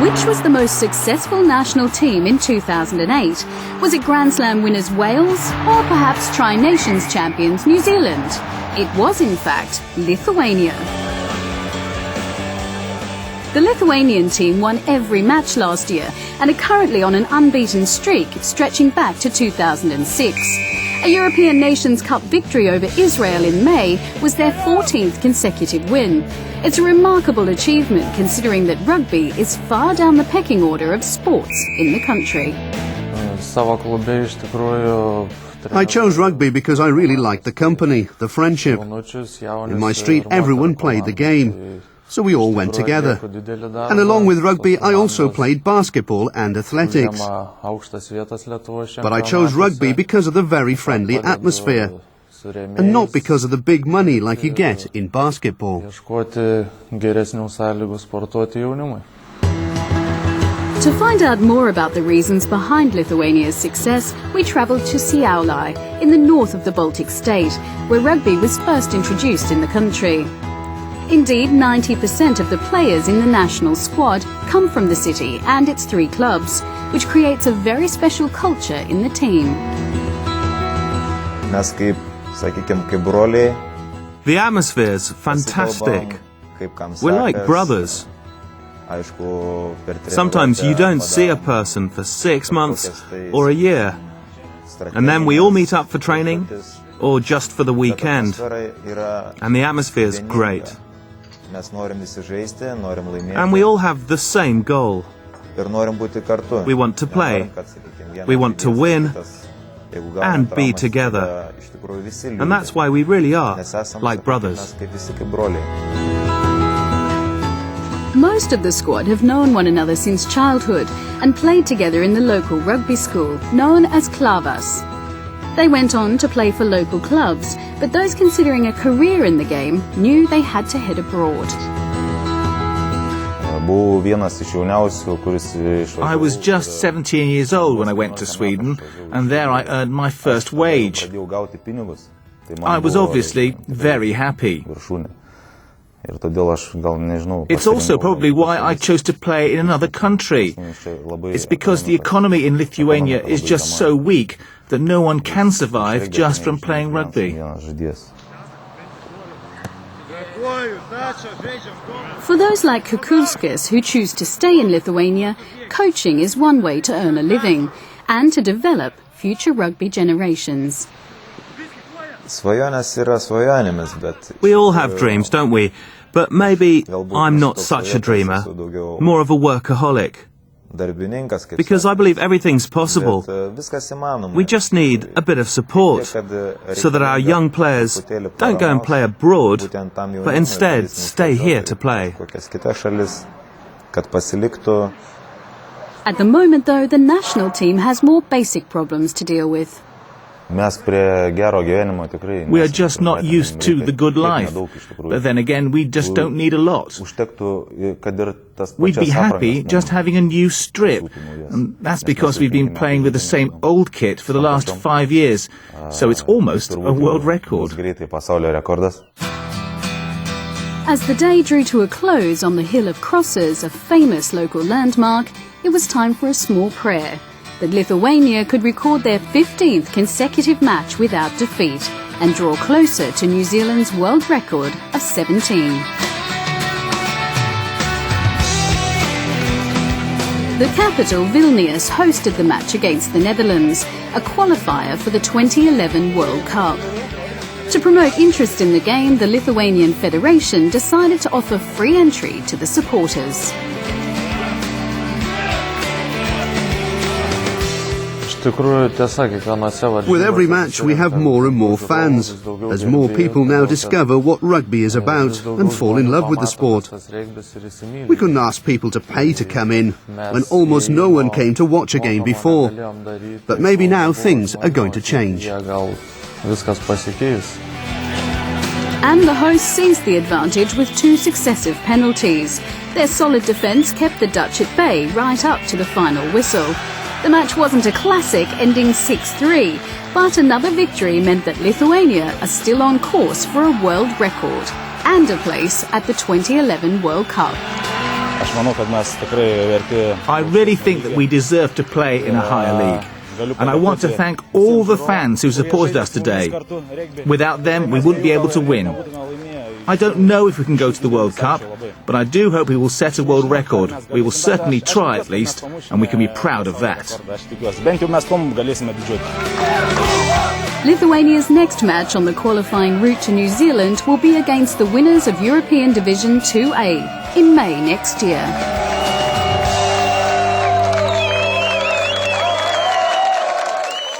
Which was the most successful national team in 2008? Was it Grand Slam winners Wales or perhaps Tri-Nations champions New Zealand? It was in fact Lithuania. The Lithuanian team won every match last year and are currently on an unbeaten streak stretching back to 2006. A European Nations Cup victory over Israel in May was their 14th consecutive win. It's a remarkable achievement considering that rugby is far down the pecking order of sports in the country. I chose rugby because I really liked the company, the friendship. In my street, everyone played the game, so we all went together. And along with rugby, I also played basketball and athletics. But I chose rugby because of the very friendly atmosphere, and not because of the big money like you get in basketball. To find out more about the reasons behind Lithuania's success, we travelled to Šiauliai, in the north of the Baltic state, where rugby was first introduced in the country. Indeed, 90% of the players in the national squad come from the city and its 3 clubs, which creates a very special culture in the team. The atmosphere's fantastic. We're like brothers. Sometimes you don't see a person for 6 months or a year, and then we all meet up for training or just for the weekend, and the atmosphere's great. And we all have the same goal. We want to play, we want to win, and be together. And that's why we really are like brothers. Most of the squad have known one another since childhood and played together in the local rugby school, known as Klavas. They went on to play for local clubs, but those considering a career in the game knew they had to head abroad. I was just 17 years old when I went to Sweden, and there I earned my first wage. I was obviously very happy. It's also probably why I chose to play in another country. It's because the economy in Lithuania is just so weak that no one can survive just from playing rugby. For those like Kukulskis who choose to stay in Lithuania, coaching is one way to earn a living and to develop future rugby generations. We all have dreams, don't we? But maybe I'm not such a dreamer, more of a workaholic. Because I believe everything's possible. We just need a bit of support, so that our young players don't go and play abroad, but instead stay here to play. At the moment, though, the national team has more basic problems to deal with. We are just not used to the good life, but then again we just don't need a lot. We'd be happy just having a new strip, and that's because we've been playing with the same old kit for the last 5 years, so it's almost a world record. As the day drew to a close on the Hill of Crosses, a famous local landmark, it was time for a small prayer, that Lithuania could record their 15th consecutive match without defeat and draw closer to New Zealand's world record of 17. The capital, Vilnius, hosted the match against the Netherlands, a qualifier for the 2011 World Cup. To promote interest in the game, the Lithuanian Federation decided to offer free entry to the supporters. With every match we have more and more fans, as more people now discover what rugby is about and fall in love with the sport. We couldn't ask people to pay to come in, when almost no one came to watch a game before. But maybe now things are going to change. And the hosts seized the advantage with 2 successive penalties. Their solid defence kept the Dutch at bay right up to the final whistle. The match wasn't a classic, ending 6-3, but another victory meant that Lithuania are still on course for a world record and a place at the 2011 World Cup. I really think that we deserve to play in a higher league. And I want to thank all the fans who supported us today. Without them, we wouldn't be able to win. I don't know if we can go to the World Cup, but I do hope we will set a world record. We will certainly try at least, and we can be proud of that. Lithuania's next match on the qualifying route to New Zealand will be against the winners of European Division 2A in May next year.